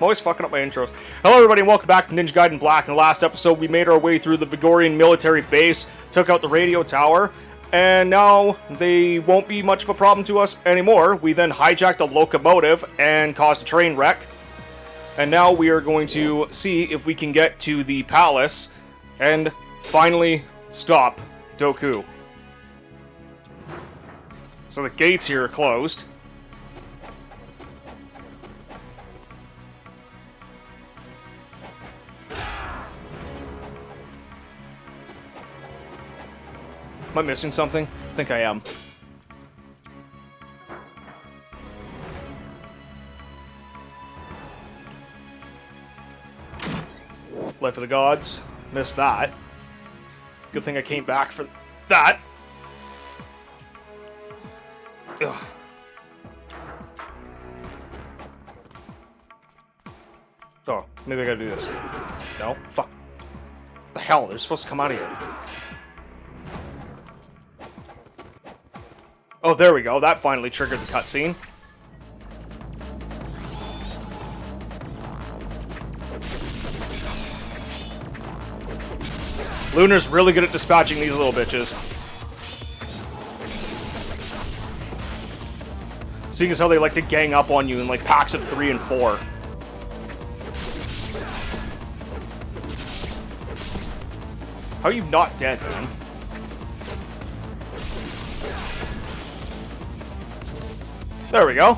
I'm always fucking up my intros. Hello everybody and welcome back to Ninja Gaiden Black. In the last episode, we made our way through the Vigorian military base, took out the radio tower, and now they won't be much of a problem to us anymore. We then hijacked a locomotive and caused a train wreck. And now we are going to see if we can get to the palace and finally stop Doku. So the gates here are closed. Am I missing something? I think I am. Life of the Gods. Missed that. Good thing I came back for that. Ugh. Oh, maybe I gotta do this. No? Fuck. What the hell? They're supposed to come out of here. Oh, there we go. That finally triggered the cutscene. Lunar's really good at dispatching these little bitches. Seeing as how they like to gang up on you in like packs of 3 and 4. How are you not dead, man? There we go.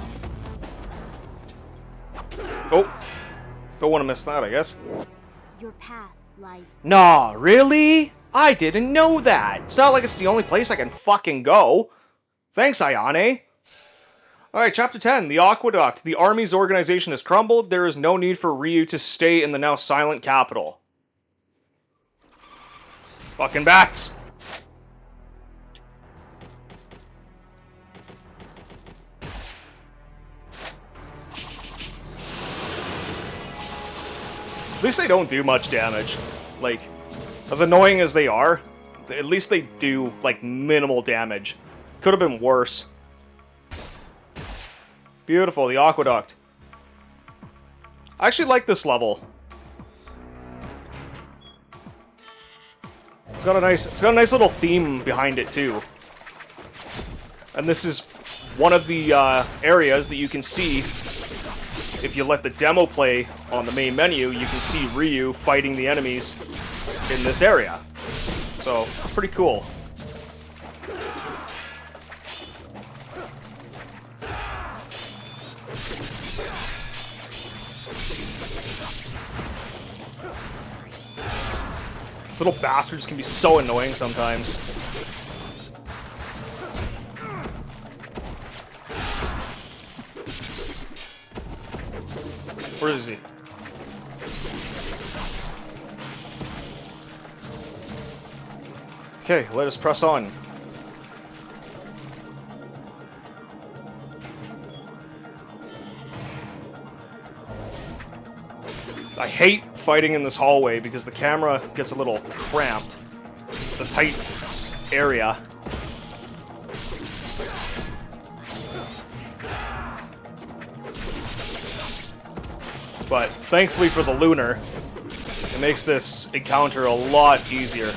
Oh. Don't want to miss that, I guess. Your path lies. Nah, really? I didn't know that. It's not like it's the only place I can fucking go. Thanks, Ayane. Alright, Chapter 10, the Aquaduct. The army's organization has crumbled. There is no need for Ryu to stay in the now silent capital. Fucking bats. At least they don't do much damage. Like, as annoying as they are, at least they do, like, minimal damage. Could have been worse. Beautiful, the Aqueduct. I actually like this level. It's got a nice little theme behind it, too. And this is one of the areas that you can see. If you let the demo play on the main menu, you can see Ryu fighting the enemies in this area. So, it's pretty cool. These little bastards can be so annoying sometimes. Where is he? Okay, let us press on. I hate fighting in this hallway because the camera gets a little cramped. It's a tight area. But thankfully for the Lunar, it makes this encounter a lot easier.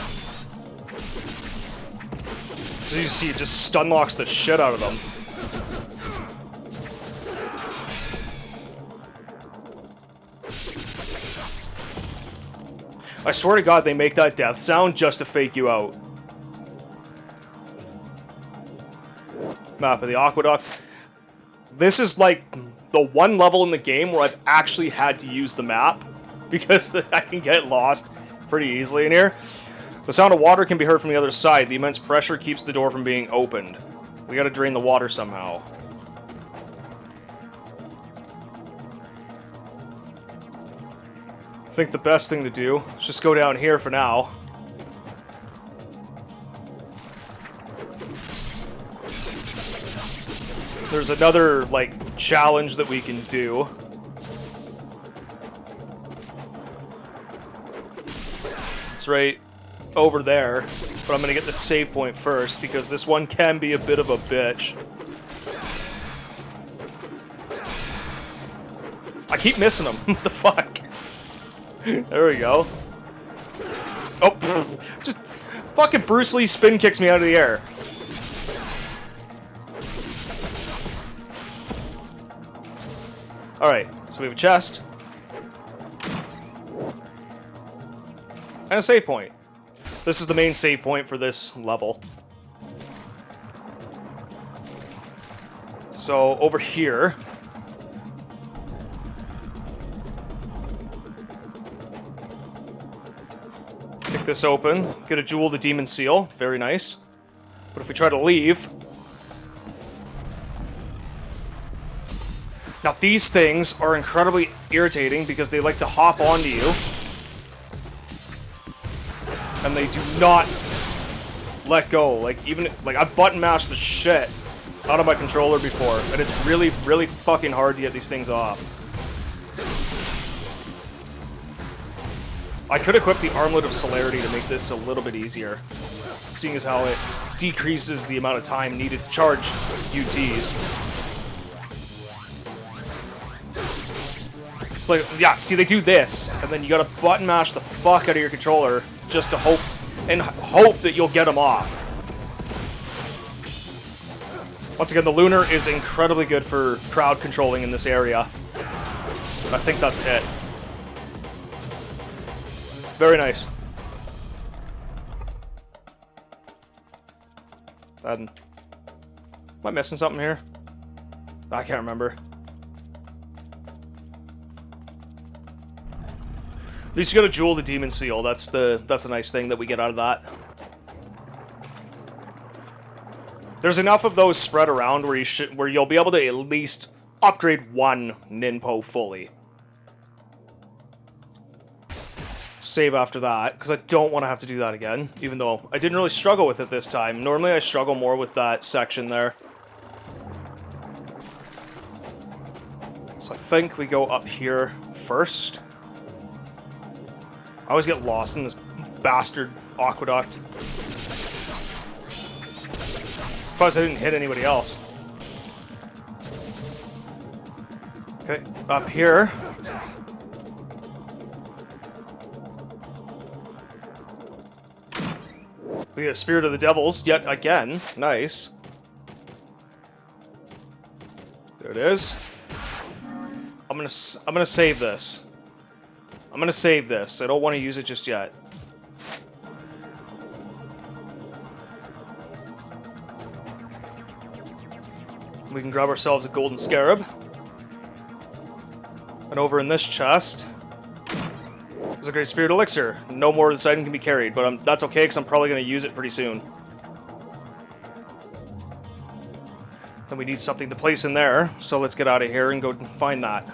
As you see, it just stun locks the shit out of them. I swear to God, they make that death sound just to fake you out. Map of the Aqueduct. This is like the one level in the game where I've actually had to use the map, because I can get lost pretty easily in here. The sound of water can be heard from the other side. The immense pressure keeps the door from being opened. We gotta drain the water somehow. I think the best thing to do is just go down here for now. There's another, like, challenge that we can do. It's right over there, but I'm gonna get the save point first, because this one can be a bit of a bitch. I keep missing him. What the fuck? There we go. Oh, just fucking Bruce Lee spin kicks me out of the air. Alright, so we have a chest. And a save point. This is the main save point for this level. So, over here... kick this open. Get a Jewel the Demon Seal. Very nice. But if we try to leave... Now, these things are incredibly irritating because they like to hop onto you. And they do not let go. Like, even... like, I've button mashed the shit out of my controller before, and it's really, really fucking hard to get these things off. I could equip the Armlet of Celerity to make this a little bit easier, seeing as how it decreases the amount of time needed to charge UTs. It's like, yeah, see, they do this, and then you gotta button mash the fuck out of your controller just to hope that you'll get them off. Once again, the Lunar is incredibly good for crowd controlling in this area. I think that's it. Very nice. Am I missing something here? I can't remember. At least you got a Jewel the Demon Seal. That's the nice thing that we get out of that. There's enough of those spread around where you'll be able to at least upgrade one Ninpo fully. Save after that, because I don't want to have to do that again, even though I didn't really struggle with it this time. Normally I struggle more with that section there. So I think we go up here first. I always get lost in this bastard aqueduct. Plus I didn't hit anybody else. Okay, up here. We get Spirit of the Devils yet again. Nice. There it is. I'm gonna save this. I'm gonna save this. I don't want to use it just yet. We can grab ourselves a golden scarab. And over in this chest, there's a great spirit elixir. No more of this item can be carried, but that's okay because I'm probably going to use it pretty soon. Then we need something to place in there, so let's get out of here and go find that.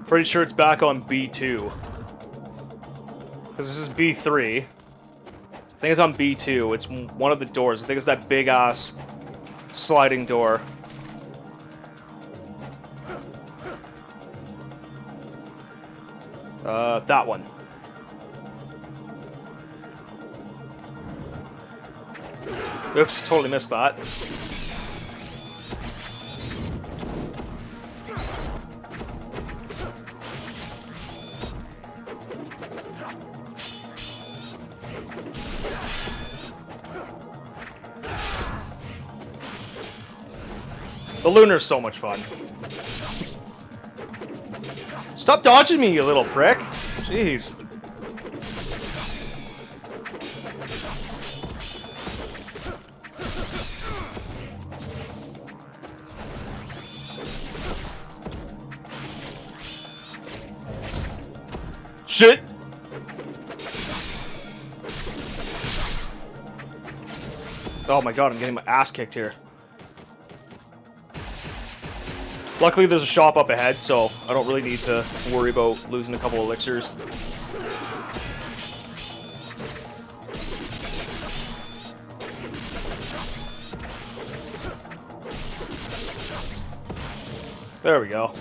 Pretty sure it's back on B2. Because this is B3. I think it's on B2. It's one of the doors. I think it's that big-ass sliding door. That one. Oops, totally missed that. The Lunar's so much fun. Stop dodging me, you little prick! Jeez. Shit! Oh my god, I'm getting my ass kicked here. Luckily there's a shop up ahead, so I don't really need to worry about losing a couple elixirs. There we go.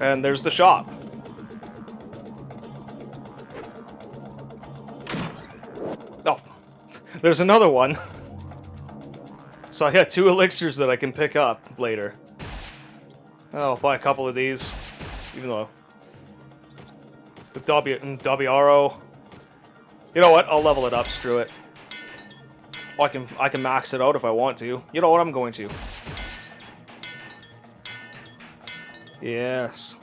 And there's the shop. Oh, There's another one. So I got 2 elixirs that I can pick up later. I'll buy a couple of these, even though the Dabiaro. You know what? I'll level it up. Screw it. I can max it out if I want to. You know what? I'm going to. Yes.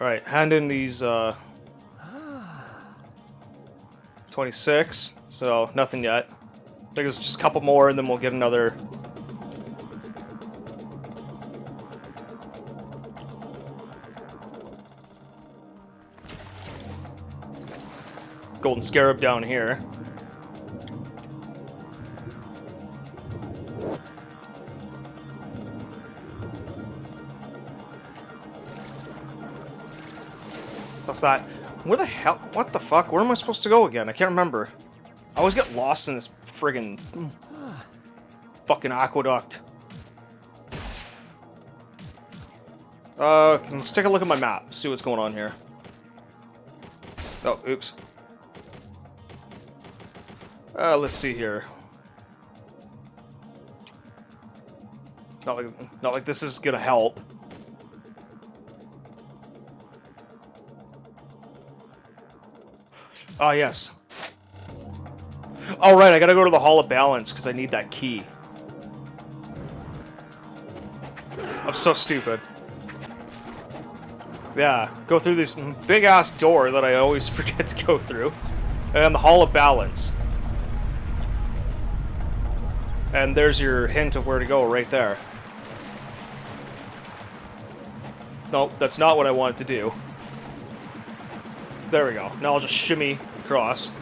All right. Hand in these 26. So nothing yet. I think it's just a couple more, and then we'll get another. Golden Scarab down here. What's that? Where the hell? What the fuck? Where am I supposed to go again? I can't remember. I always get lost in this friggin' fucking aqueduct. Let's take a look at my map. See what's going on here. Oh, oops. Let's see here. Not like this is gonna help. Ah, yes. Oh, right, I gotta go to the Hall of Balance because I need that key. I'm so stupid. Yeah, go through this big-ass door that I always forget to go through. And the Hall of Balance. And there's your hint of where to go right there. Nope, that's not what I wanted to do. There we go. Now I'll just shimmy across.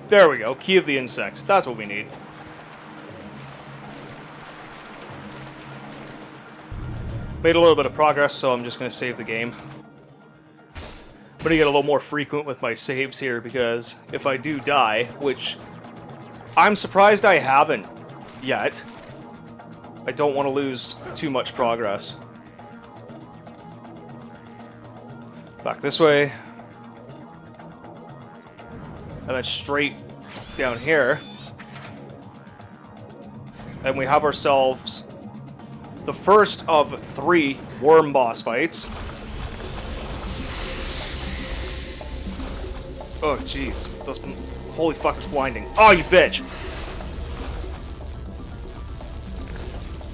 There we go. Key of the insect. That's what we need. Made a little bit of progress, so I'm just going to save the game. I'm going to get a little more frequent with my saves here, because if I do die, which I'm surprised I haven't yet, I don't want to lose too much progress. Back this way. And then straight down here. And we have ourselves the first of 3 worm boss fights. Oh, jeez. Holy fuck, it's blinding. Oh, you bitch!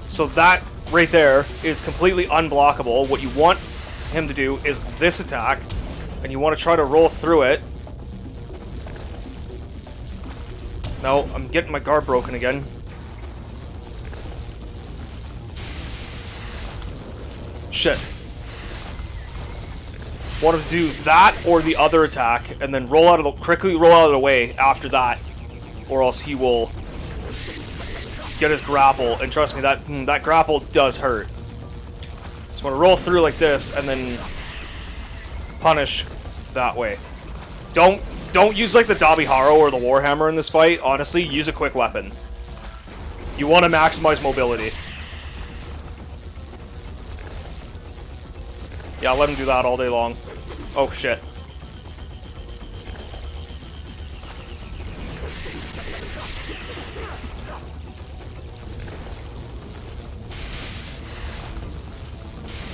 So that right there is completely unblockable. What you want him to do is this attack, and you want to try to roll through it. No, I'm getting my guard broken again. Shit. Want him to do that or the other attack, and then quickly roll out of the way after that, or else he will get his grapple. And trust me, that grapple does hurt. So want to roll through like this, and then punish that way. Don't use like the Dabiaro or the Warhammer in this fight. Honestly, use a quick weapon. You want to maximize mobility. Yeah, let him do that all day long. Oh shit.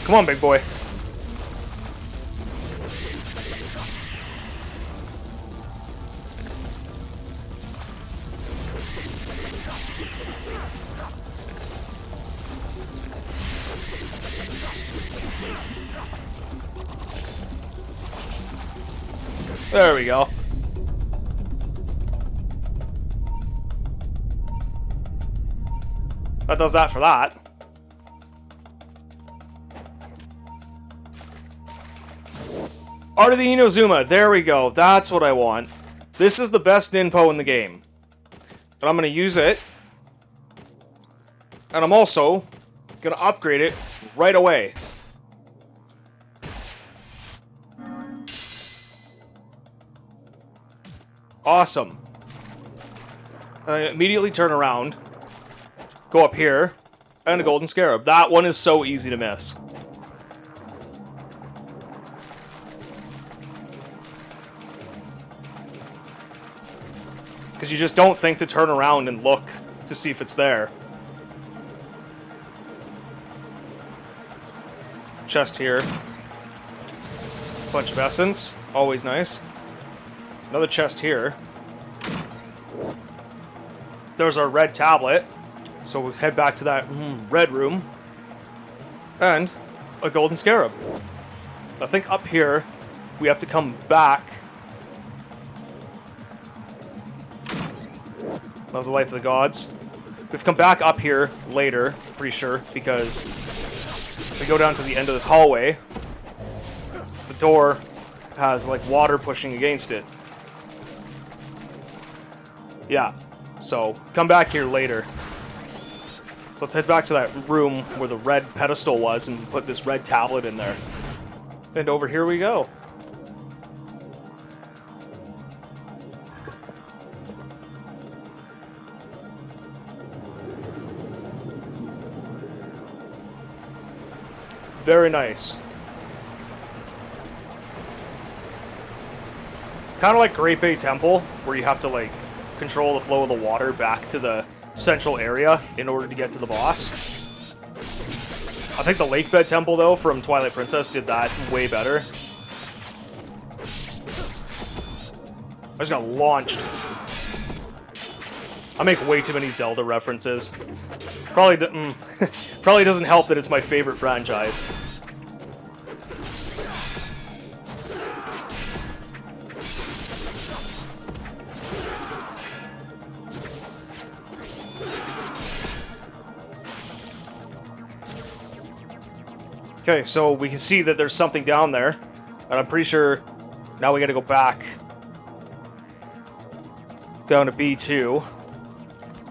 Come on, big boy. There we go. That does that for that. Art of the Inazuma, there we go. That's what I want. This is the best ninpo in the game. And I'm going to use it. And I'm also going to upgrade it right away. Awesome. Immediately turn around. Go up here. And a Golden Scarab. That one is so easy to miss. Because you just don't think to turn around and look to see if it's there. Chest here. Bunch of essence. Always nice. Another chest here. There's our red tablet. So we'll head back to that red room. And a golden scarab. I think up here we have to come back. Love the life of the gods. We have to come back up here later, pretty sure, because if we go down to the end of this hallway, the door has like water pushing against it. Yeah, so come back here later. So let's head back to that room where the red pedestal was and put this red tablet in there. And over here we go. Very nice. It's kind of like Great Bay Temple, where you have to like control the flow of the water back to the central area in order to get to the boss. I think the Lake Bed Temple, though, from Twilight Princess did that way better. I just got launched. I make way too many Zelda references. Probably doesn't help that it's my favorite franchise. Okay, so we can see that there's something down there, and I'm pretty sure now we gotta go back down to B2,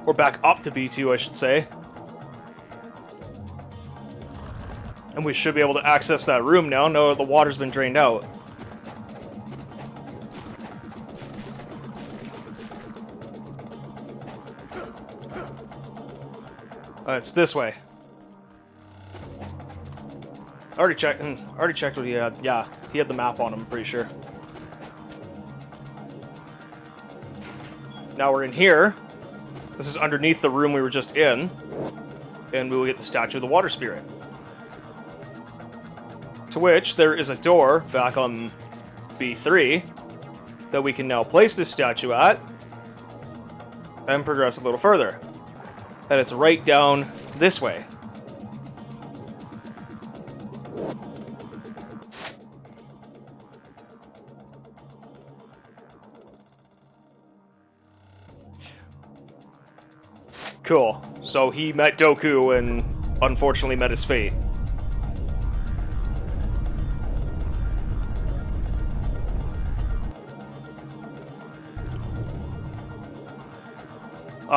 or back up to B2, I should say. And we should be able to access that room now that the water's been drained out. It's this way. Already checked what he had. Yeah, he had the map on him, I'm pretty sure. Now we're in here. This is underneath the room we were just in. And we will get the statue of the water spirit. To which there is a door back on B3 that we can now place this statue at and progress a little further. And it's right down this way. Cool. So he met Doku and unfortunately met his fate.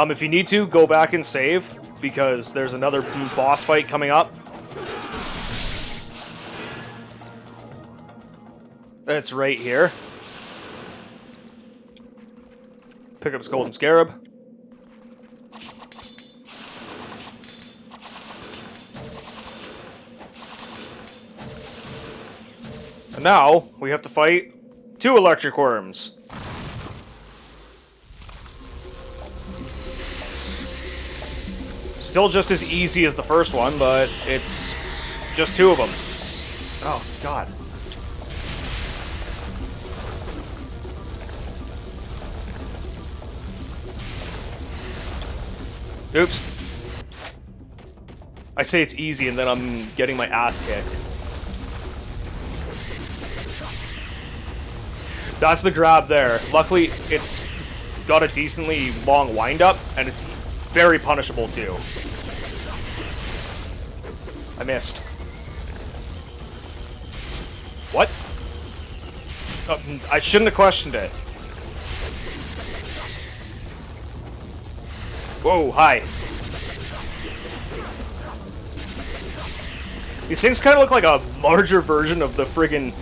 If you need to, go back and save, because there's another boss fight coming up. It's right here. Pick up his golden scarab. And now, we have to fight 2 electric worms. Still just as easy as the first one, but it's just 2 of them. Oh, God. Oops. I say it's easy and then I'm getting my ass kicked. That's the grab there. Luckily, it's got a decently long wind-up, and it's very punishable, too. I missed. What? I shouldn't have questioned it. Whoa, hi. These things kind of look like a larger version of the friggin'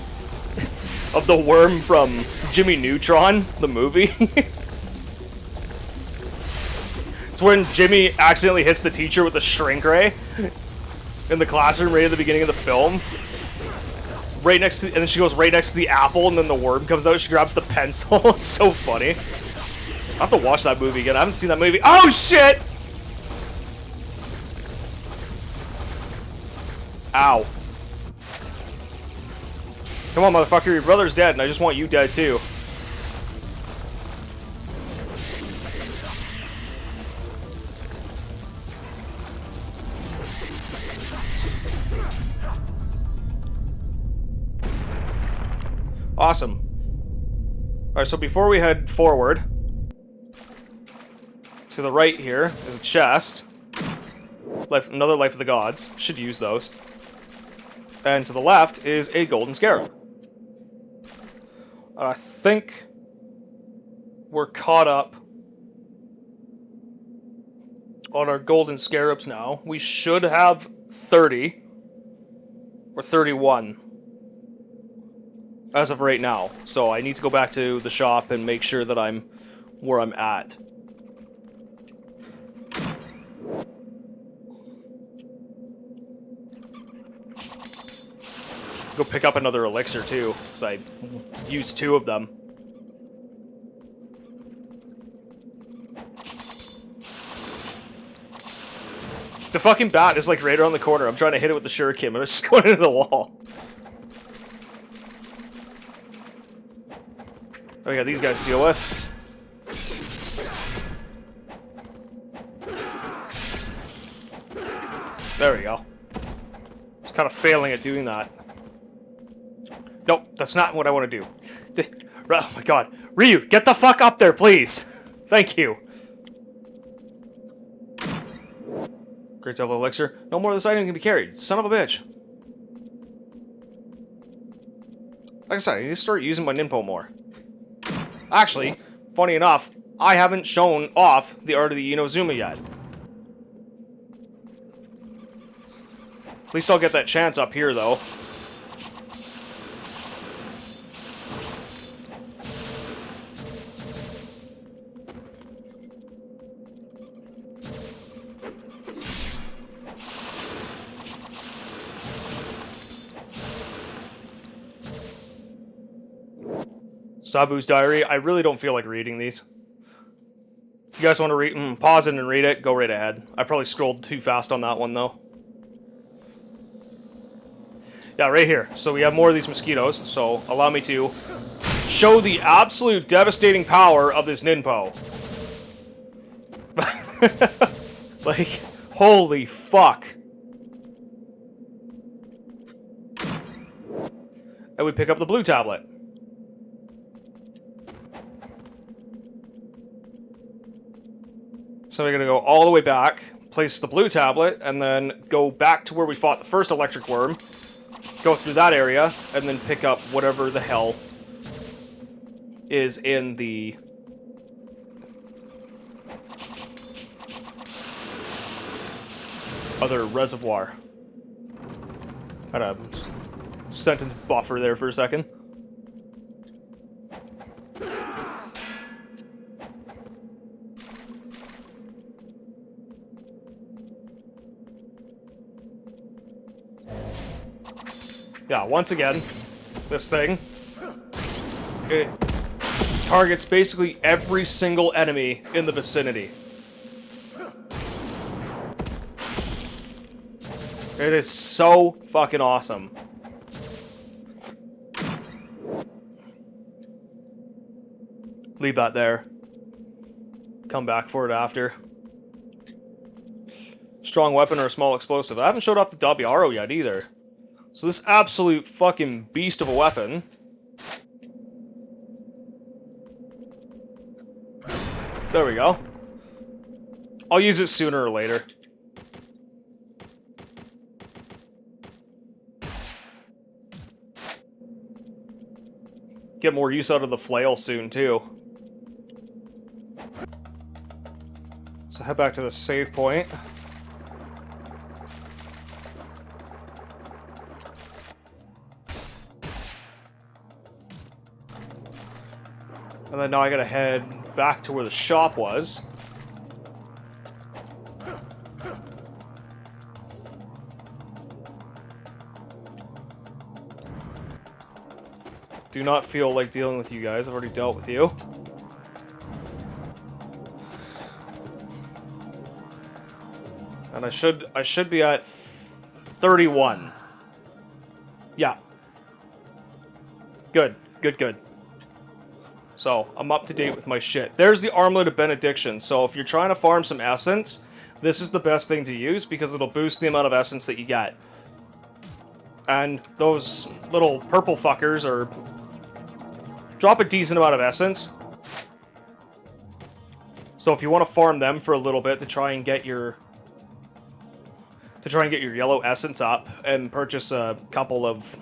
of the worm from Jimmy Neutron, the movie. It's when Jimmy accidentally hits the teacher with a shrink ray in the classroom right at the beginning of the film. Right next to, and then she goes right next to the apple, and then the worm comes out, she grabs the pencil. It's so funny. I have to watch that movie again. I haven't seen that movie. Oh, shit! Ow. Come on, motherfucker. Your brother's dead, and I just want you dead, too. Awesome. Alright, so before we head forward, to the right here is a chest. Another Life of the Gods. Should use those. And to the left is a golden scarab. I think we're caught up on our golden scarabs now. We should have 30 or 31 as of right now. So I need to go back to the shop and make sure that I'm where I'm at. Go pick up another elixir too, because I used 2 of them. The fucking bat is like right around the corner. I'm trying to hit it with the shuriken, but it's just going into the wall. Oh, we got these guys to deal with. There we go. Just kind of failing at doing that. Nope, that's not what I want to do. Oh my god. Ryu, get the fuck up there, please! Thank you. Great Devil Elixir. No more of this item can be carried. Son of a bitch. Like I said, I need to start using my Ninpo more. Actually, funny enough, I haven't shown off the Art of the Inozuma yet. At least I'll get that chance up here, though. Sabu's Diary. I really don't feel like reading these. If you guys want to read, pause it and read it, go right ahead. I probably scrolled too fast on that one, though. Yeah, right here. So we have more of these mosquitoes, so allow me to show the absolute devastating power of this Ninpo. Like, holy fuck. And we pick up the blue tablet. So we're going to go all the way back, place the blue tablet, and then go back to where we fought the first electric worm, go through that area, and then pick up whatever the hell is in the other reservoir. Had a sentence buffer there for a second. Yeah, once again, this thing, it targets basically every single enemy in the vicinity. It is so fucking awesome. Leave that there. Come back for it after. Strong weapon or a small explosive. I haven't showed off the Dabiaro yet either. So this absolute fucking beast of a weapon. There we go. I'll use it sooner or later. Get more use out of the flail soon, too. So head back to the save point. And then now I gotta head back to where the shop was. Do not feel like dealing with you guys. I've already dealt with you. And I should be at 31. Yeah. Good. So, I'm up to date with my shit. There's the Armlet of Benediction. So, if you're trying to farm some essence, this is the best thing to use because it'll boost the amount of essence that you get. And those little purple fuckers drop a decent amount of essence. So if you want to farm them for a little bit to try and get your yellow essence up and purchase a couple of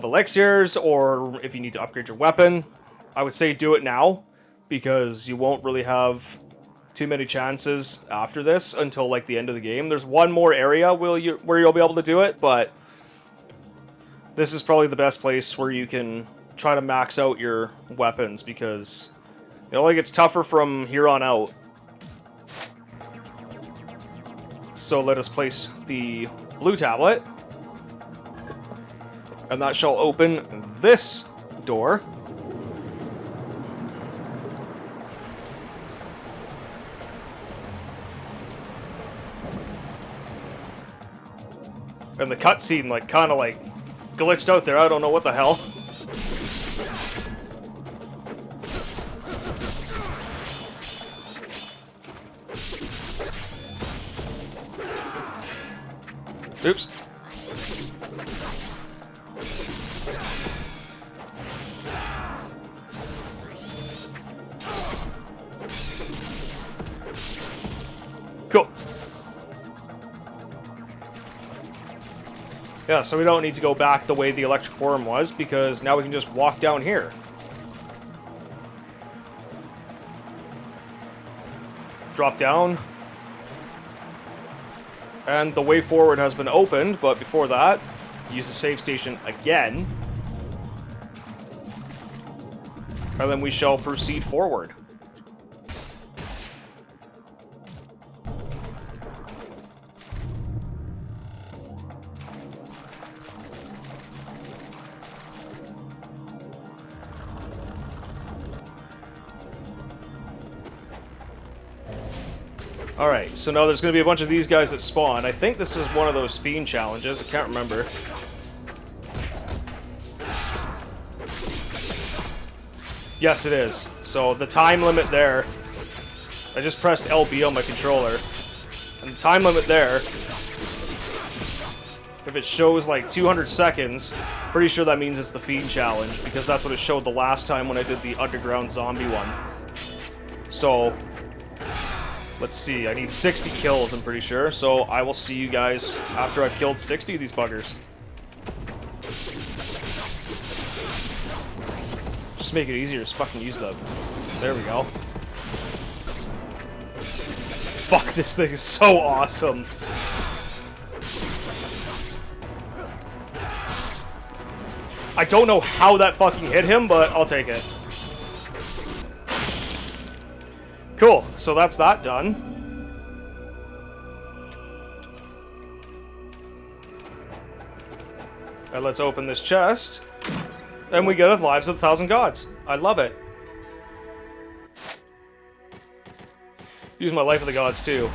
elixirs, or if you need to upgrade your weapon, I would say do it now because you won't really have too many chances after this until like the end of the game. There's one more area where you'll be able to do it, but this is probably the best place where you can try to max out your weapons because it gets tougher from here on out. So let us place the blue tablet, and that shall open this door. And the cutscene, kind of glitched out there. I don't know what the hell. Oops. Cool. Yeah, so we don't need to go back the way the electric worm was, because now we can just walk down here. Drop down. And the way forward has been opened, but before that, use the save station again. And then we shall proceed forward. Alright, so now there's going to be a bunch of these guys that spawn. I think this is one of those fiend challenges. I can't remember. Yes, it is. So the time limit there, I just pressed LB on my controller. And the time limit there, if it shows 200 seconds, pretty sure that means it's the fiend challenge, because that's what it showed the last time when I did the underground zombie one. So let's see, I need 60 kills, I'm pretty sure, so I will see you guys after I've killed 60 of these buggers. Just make it easier, just fucking use them. There we go. Fuck, this thing is so awesome. I don't know how that fucking hit him, but I'll take it. Cool, so that's that done. And let's open this chest. And we get a Lives of a Thousand Gods. I love it. Use my Life of the Gods too.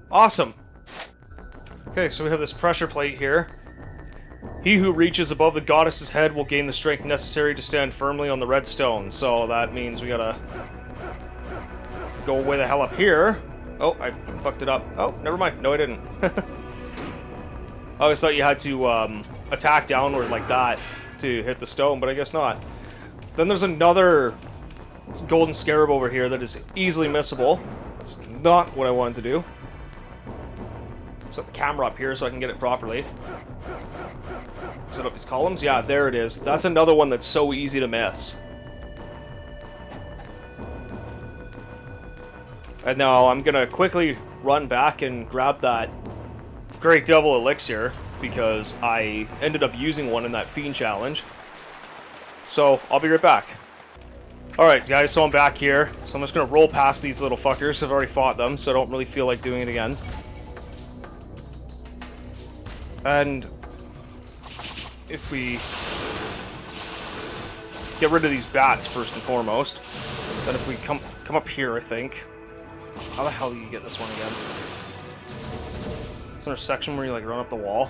Awesome. Okay, so we have this pressure plate here. He who reaches above the goddess's head will gain the strength necessary to stand firmly on the red stone. So that means we gotta go way the hell up here. Oh, I fucked it up. Oh, never mind. No, I didn't. I always thought you had to attack downward like that to hit the stone, but I guess not. Then there's another golden scarab over here that is easily missable. That's not what I wanted to do. Set the camera up here so I can get it properly. Set up these columns. Yeah, there it is. That's another one that's so easy to miss. And now I'm gonna quickly run back and grab that Great Devil Elixir because I ended up using one in that Fiend Challenge. So I'll be right back. Alright guys, so I'm back here. So I'm just gonna roll past these little fuckers. I've already fought them, so I don't really feel like doing it again. And if we get rid of these bats first and foremost, then if we come up here, I think. How the hell do you get this one again? Is there a section where you like run up the wall?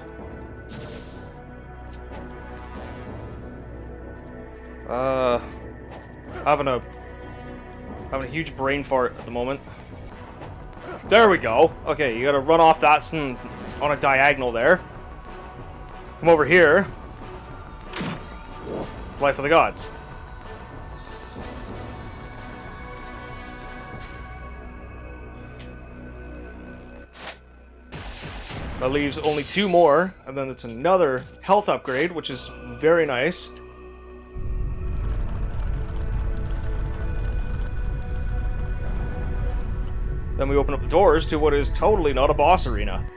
Having a huge brain fart at the moment. There we go. Okay, you gotta run off that on a diagonal there. Come over here. Life of the gods. That leaves only 2 more, and then it's another health upgrade, which is very nice. Then we open up the doors to what is totally not a boss arena.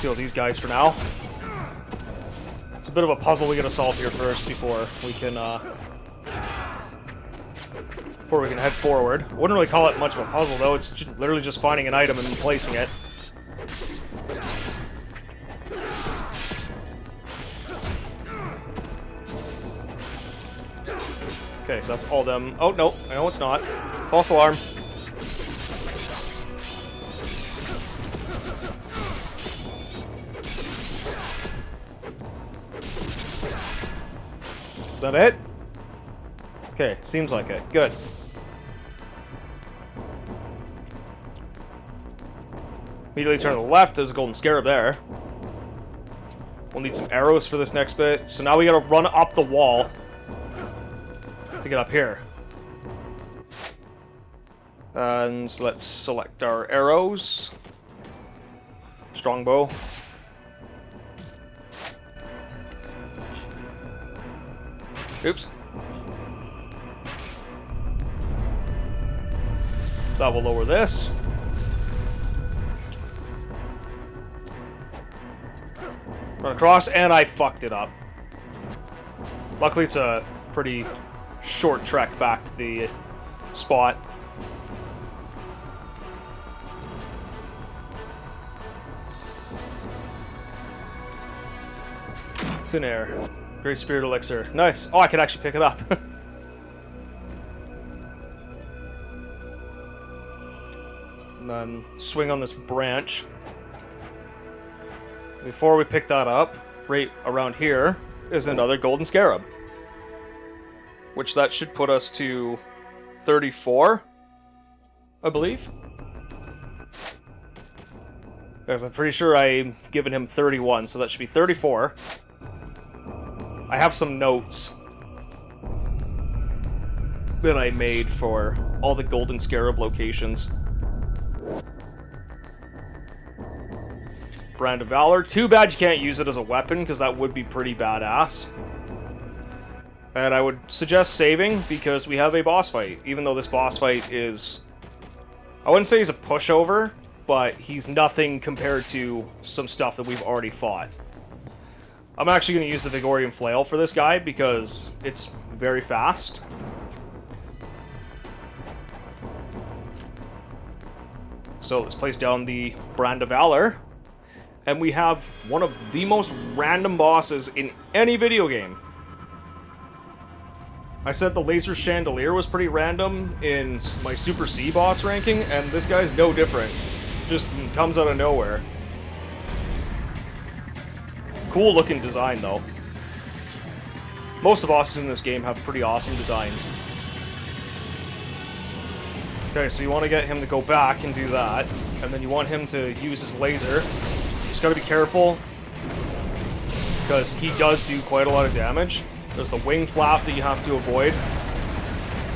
Deal with these guys for now. It's a bit of a puzzle we gotta solve here first before we can head forward. I wouldn't really call it much of a puzzle though, it's literally just finding an item and placing it. Okay, that's all them. Oh, no, it's not. False alarm. Is that it? Okay, seems like it. Good. Immediately turn to the left, there's a golden scarab there. We'll need some arrows for this next bit. So now we gotta run up the wall to get up here. And let's select our arrows. Strongbow. Oops. That will lower this. Run across, and I fucked it up. Luckily, it's a pretty short trek back to the spot. It's in air. Great Spirit Elixir. Nice. Oh, I can actually pick it up. And then swing on this branch. Before we pick that up, right around here is another golden scarab. Which that should put us to 34, I believe. Because I'm pretty sure I've given him 31, so that should be 34. I have some notes that I made for all the golden scarab locations. Brand of Valor. Too bad you can't use it as a weapon, because that would be pretty badass. And I would suggest saving, because we have a boss fight. Even though this boss fight is... I wouldn't say he's a pushover, but he's nothing compared to some stuff that we've already fought. I'm actually going to use the Vigorian Flail for this guy, because it's very fast. So let's place down the Brand of Valor. And we have one of the most random bosses in any video game. I said the laser chandelier was pretty random in my Super C boss ranking, and this guy's no different. Just comes out of nowhere. Cool looking design though. Most of the bosses in this game have pretty awesome designs. Okay, so you want to get him to go back and do that, and then you want him to use his laser. Just gotta be careful, because he does do quite a lot of damage. There's the wing flap that you have to avoid.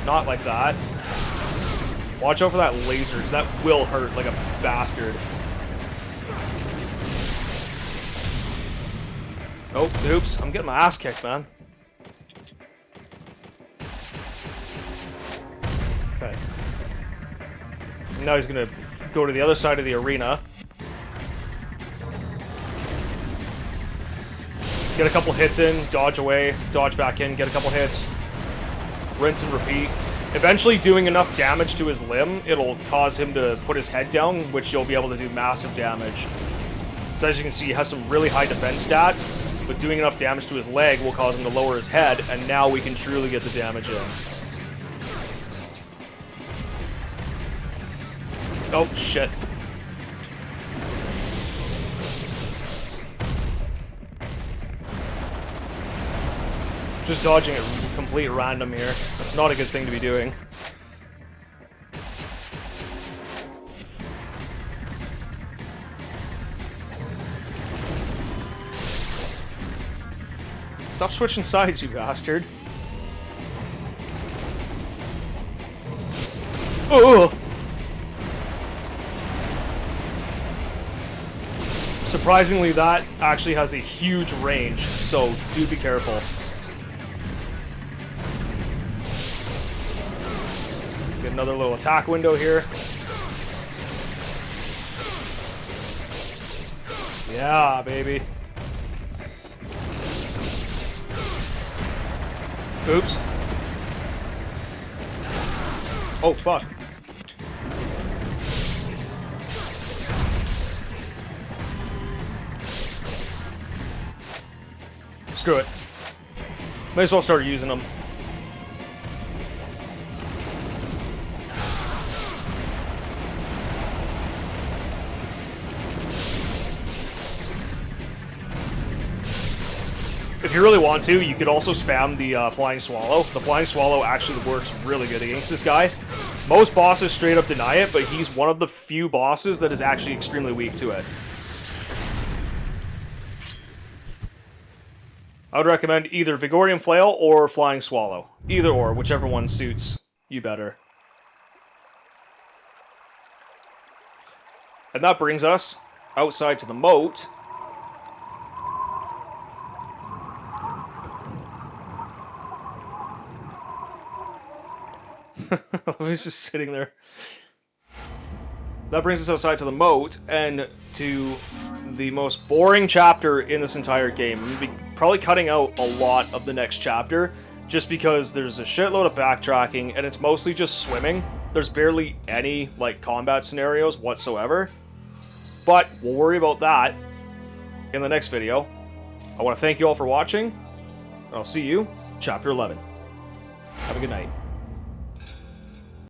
Not like that. Watch out for that laser, because that will hurt like a bastard. Oh, oops. I'm getting my ass kicked, man. Okay. Now he's gonna go to the other side of the arena. Get a couple hits in, dodge away, dodge back in, get a couple hits. Rinse and repeat. Eventually doing enough damage to his limb, it'll cause him to put his head down, which you'll be able to do massive damage. So as you can see, he has some really high defense stats, but doing enough damage to his leg will cause him to lower his head, and now we can truly get the damage in. Oh, shit. Just dodging at complete random here. That's not a good thing to be doing. Stop switching sides, you bastard. Ugh! Surprisingly, that actually has a huge range, so do be careful. Get another little attack window here. Yeah, baby. Oops. Oh, fuck. Screw it. Might as well start using them. If you really want to, you could also spam the Flying Swallow. The Flying Swallow actually works really good against this guy. Most bosses straight up deny it, but he's one of the few bosses that is actually extremely weak to it. I would recommend either Vigorian Flail or Flying Swallow. Either or, whichever one suits you better. And that brings us outside to the moat. He's just sitting there. That brings us outside to the moat and to the most boring chapter in this entire game. I'm going to be probably cutting out a lot of the next chapter just because there's a shitload of backtracking and it's mostly just swimming. There's barely any like combat scenarios whatsoever. But we'll worry about that in the next video. I want to thank you all for watching, and I'll see you chapter 11. Have a good night.